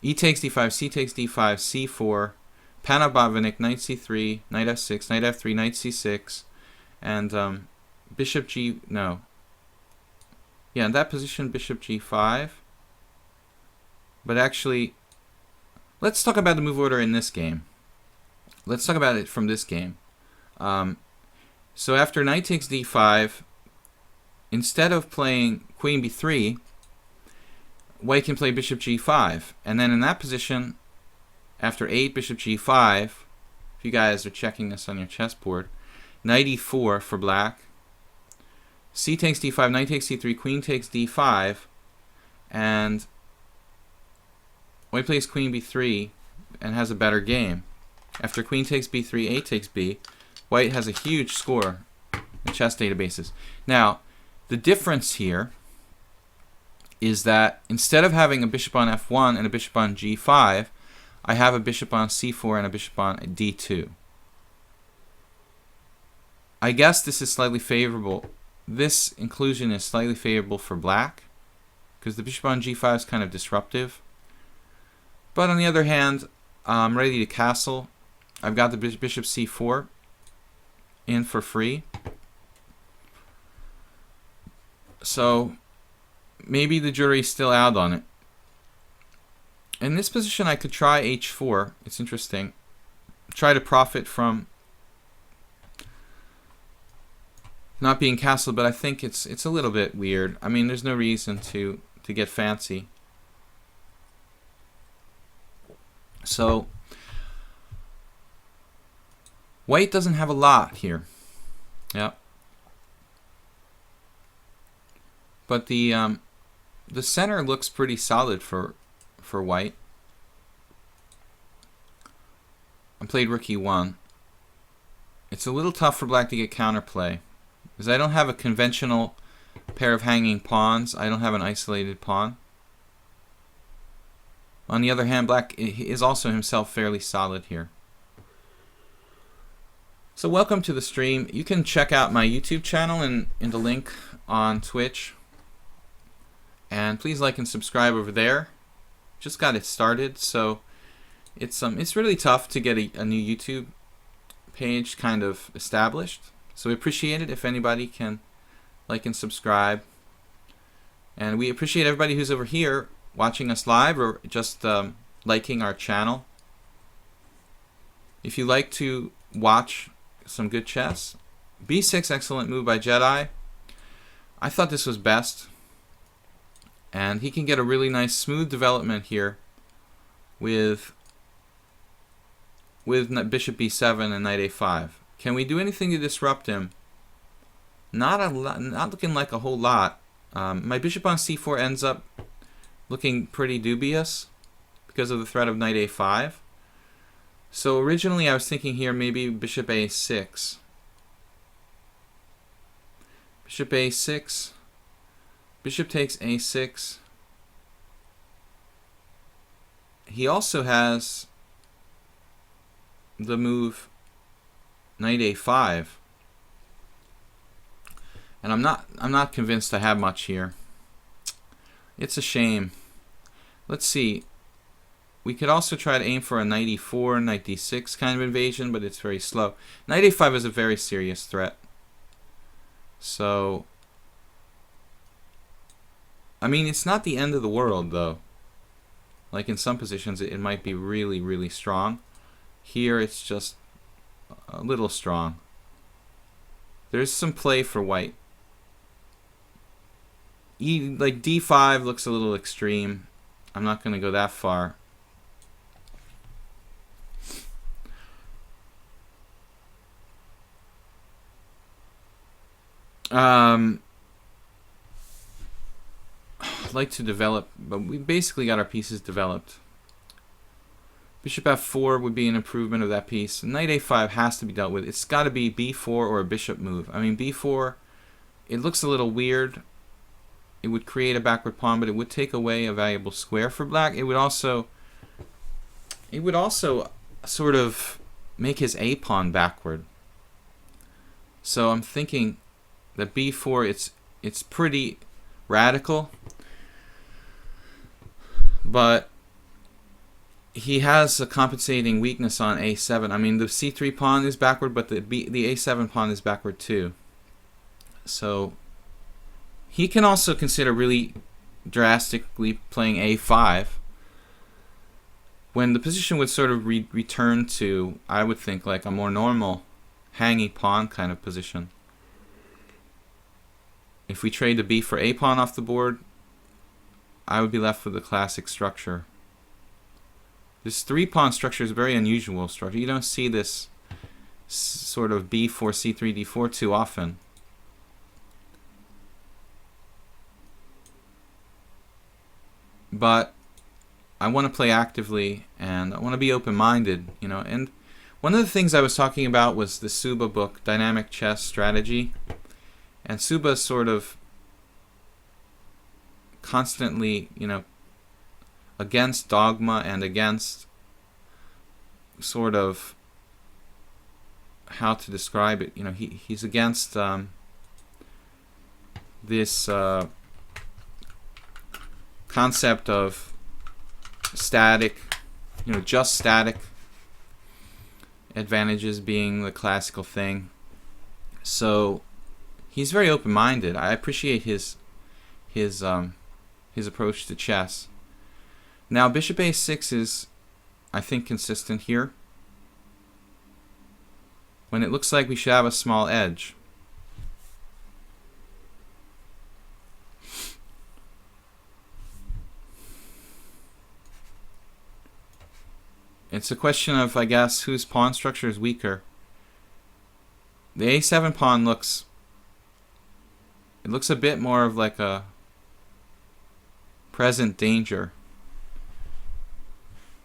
E takes d5, c takes d5, c4, Panabotvinnik, knight c3, knight f6, knight f3, knight c6, and bishop g... no. Yeah, in that position, bishop g5. But actually, let's talk about the move order in this game. Let's talk about it from this game. So after knight takes d5, instead of playing queen b3, white can play bishop g5. And then in that position, after 8, bishop g5, if you guys are checking this on your chessboard, knight e4 for black, c takes d5, knight takes c3, queen takes d5, and white plays queen b3 and has a better game. After queen takes b3, a takes b, white has a huge score in chess databases. Now, the difference here is that instead of having a bishop on f1 and a bishop on g5, I have a bishop on c4 and a bishop on d2. I guess this is slightly favorable. This inclusion is slightly favorable for black, because the bishop on g5 is kind of disruptive. But on the other hand, I'm ready to castle. I've got the bishop c4 in for free. So maybe the jury's still out on it. In this position, I could try h4. It's interesting. Try to profit from not being castled, but I think it's a little bit weird. I mean, there's no reason to get fancy. So white doesn't have a lot here. Yeah. But the center looks pretty solid for white. I played rook e1. It's a little tough for black to get counterplay, because I don't have a conventional pair of hanging pawns. I don't have an isolated pawn. On the other hand, black is also himself fairly solid here. So welcome to the stream. You can check out my YouTube channel in the link on Twitch. And please like and subscribe over there. Just got it started, so it's really tough to get a new YouTube page kind of established. So we appreciate it if anybody can like and subscribe. And we appreciate everybody who's over here watching us live or just liking our channel. If you like to watch some good chess, b6, excellent move by Jedi. I thought this was best. And he can get a really nice smooth development here with bishop b7 and knight a5. Can we do anything to disrupt him? Not a lot, not looking like a whole lot. My bishop on c4 ends up looking pretty dubious because of the threat of knight a5. So originally I was thinking here maybe bishop a6. Bishop a6. Bishop takes a6. He also has the move knight a5. And I'm not convinced I have much here. It's a shame. Let's see. We could also try to aim for a knight e4, knight d6 kind of invasion, but it's very slow. Knight a5 is a very serious threat. So I mean, it's not the end of the world, though. Like in some positions, it might be really, really strong. Here, it's just a little strong. There's some play for white. Like d5 looks a little extreme. I'm not going to go that far. I'd like to develop, but we basically got our pieces developed. Bishop f4 would be an improvement of that piece. Knight a5 has to be dealt with. It's got to be b4 or a bishop move. I mean, b4, it looks a little weird. It would create a backward pawn, but it would take away a valuable square for black. It would also sort of make his a pawn backward. So I'm thinking that b4, it's pretty radical. But he has a compensating weakness on a7. I mean, the c3 pawn is backward, but the a7 pawn is backward too. So he can also consider really drastically playing a5, when the position would sort of return to, I would think, like a more normal hanging pawn kind of position. If we trade the b for a pawn off the board, I would be left with the classic structure. This three-pawn structure is a very unusual structure. You don't see this sort of b4, c3, d4 too often. But I want to play actively, and I want to be open-minded, you know. And one of the things I was talking about was the Suba book, Dynamic Chess Strategy. And Suba is sort of constantly, you know, against dogma and against sort of, how to describe it, you know, he's against this concept of static, you know, just static advantages being the classical thing. So he's very open-minded. I appreciate his approach to chess. Now bishop a6 is, I think, consistent here, when it looks like we should have a small edge. It's a question of, I guess, whose pawn structure is weaker. The a7 pawn looks a bit more of like a present danger.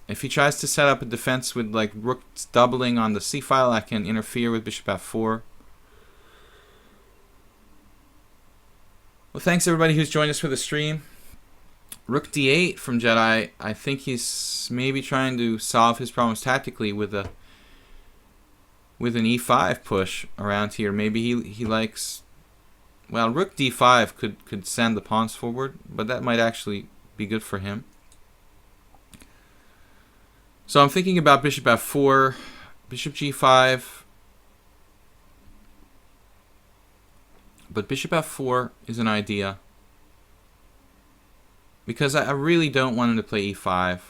If he tries to set up a defense with like rooks doubling on the c file, I can interfere with bishop f4. Well, thanks everybody who's joined us for the stream. Rook d8 from Jedi. I think he's maybe trying to solve his problems tactically with an e5 push around here. Maybe he likes, well, rook d5 could send the pawns forward, but that might actually be good for him. So I'm thinking about bishop f4, bishop g5, but bishop f4 is an idea, because I really don't want him to play e5.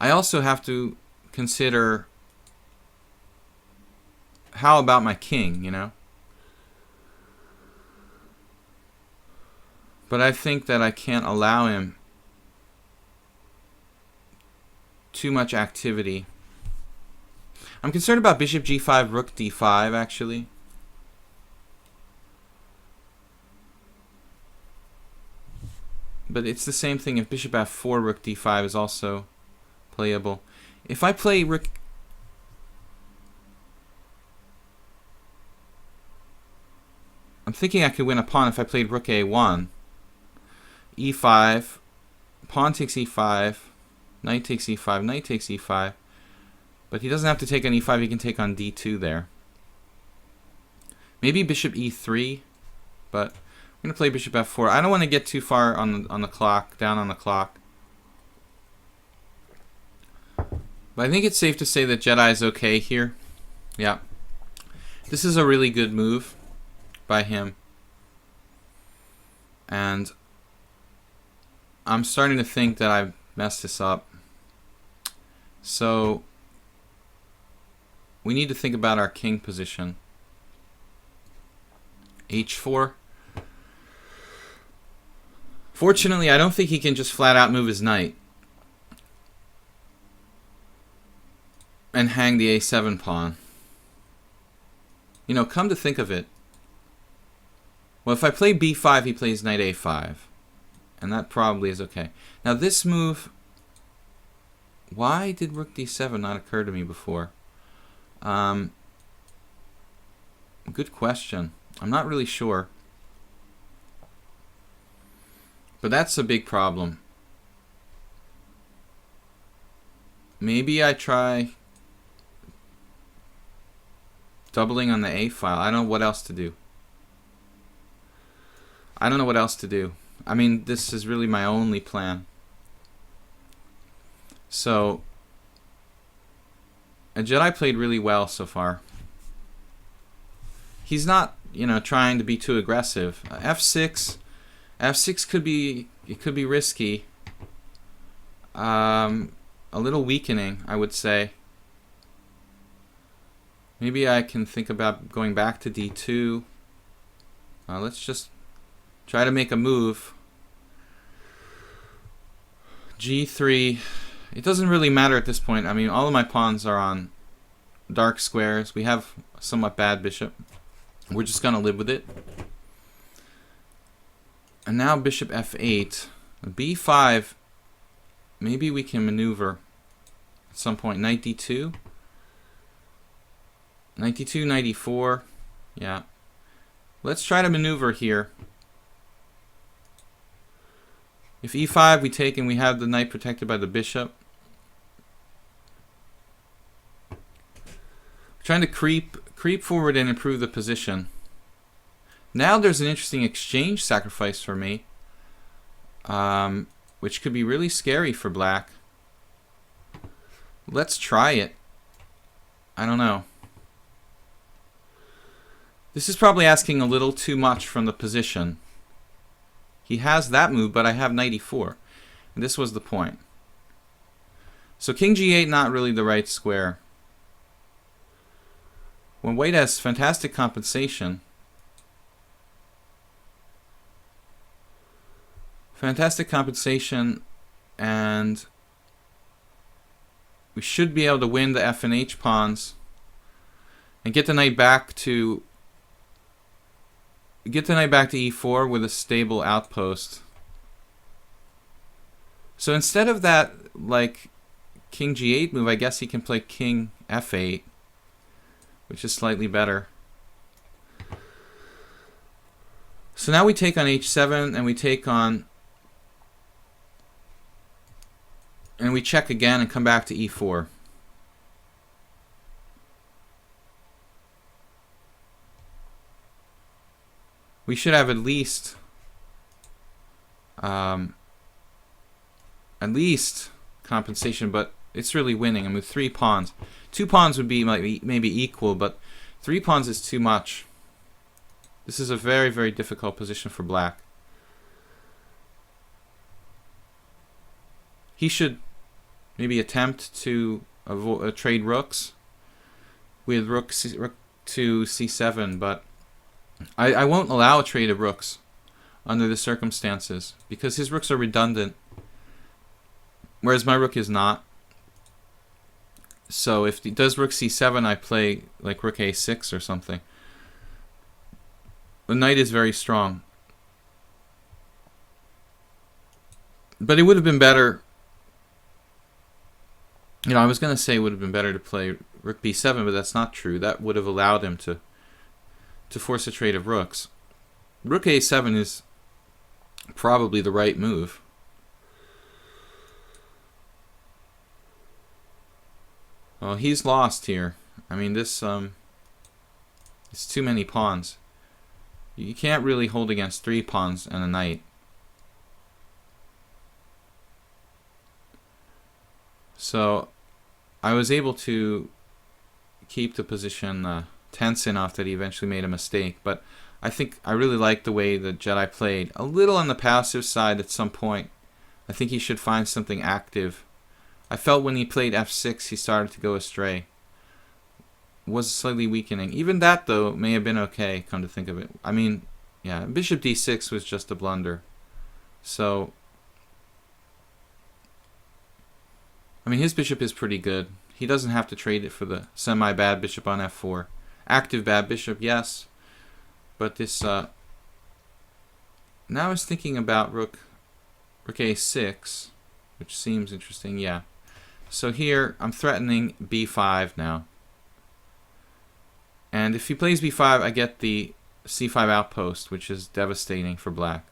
I also have to consider, how about my king, you know? But I think that I can't allow him too much activity. I'm concerned about bishop g5, rook d5, actually. But it's the same thing if bishop f4, rook d5 is also playable. If I play rook, I'm thinking I could win a pawn if I played rook a1, e5, pawn takes e5, knight takes e5, knight takes e5. But he doesn't have to take on e5, he can take on d2 there. Maybe bishop e3, but I'm going to play bishop f4. I don't want to get too far on the clock, down on the clock. But I think it's safe to say that Jedi is okay here. Yeah. This is a really good move by him. And I'm starting to think that I've messed this up. So we need to think about our king position. h4. Fortunately, I don't think he can just flat out move his knight and hang the a7 pawn. You know, come to think of it, well, if I play b5, he plays knight a5, and that probably is okay. Now this move, why did rook d7 not occur to me before? Good question. I'm not really sure. But that's a big problem. Maybe I try doubling on the a file. I don't know what else to do. I don't know what else to do. I mean, this is really my only plan. So, a Jedi played really well so far. He's not, trying to be too aggressive. F6 could be risky. A little weakening, I would say. Maybe I can think about going back to D2. Let's just try to make a move. G3. It doesn't really matter at this point. I mean, all of my pawns are on dark squares. We have a somewhat bad bishop. We're just going to live with it. And now bishop f8. B5. Maybe we can maneuver at some point. Knight d2. Knight d2, knight e4. Yeah. Let's try to maneuver here. If e5 we take and we have the knight protected by the bishop. Trying to creep forward and improve the position. Now there's an interesting exchange sacrifice for me, which could be really scary for black. Let's try it. I don't know. This is probably asking a little too much from the position. He has that move, but I have knight e4. And this was the point. So king g8, not really the right square. When white has fantastic compensation. Fantastic compensation, and we should be able to win the f and h pawns and get the knight back to e4 with a stable outpost. So instead of that like king g8 move, I guess he can play king f8, which is slightly better. So now we take on h7 and we take on, and we check again and come back to e4. We should have at least compensation, but it's really winning. I mean, 3 pawns. 2 pawns would be maybe equal, but 3 pawns is too much. This is a very, very difficult position for black. He should maybe attempt to trade rooks with rook to c7, but I won't allow a trade of rooks under the circumstances because his rooks are redundant, whereas my rook is not. So if he does rook c7, I play like rook a6 or something. The knight is very strong. But it would have been better. I was going to say it would have been better to play rook b7, but that's not true. That would have allowed him to force a trade of rooks. Rook a7 is probably the right move. Well, he's lost here. I mean, this it's too many pawns. You can't really hold against 3 pawns and a knight. So I was able to keep the position tense enough that he eventually made a mistake, but I think I really like the way the Jedi played. A little on the passive side at some point. I think he should find something active. I felt when he played f6 he started to go astray. Was slightly weakening. Even that, though, may have been okay, come to think of it. I mean, yeah, bishop d6 was just a blunder. So, I mean, his bishop is pretty good. He doesn't have to trade it for the semi-bad bishop on f4. Active bad bishop, yes. But this, now I was thinking about rook a6, which seems interesting, yeah. So here, I'm threatening b5 now. And if he plays b5, I get the c5 outpost, which is devastating for black.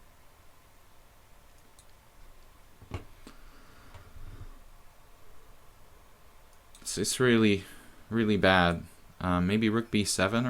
It's really, really bad. Maybe rook b7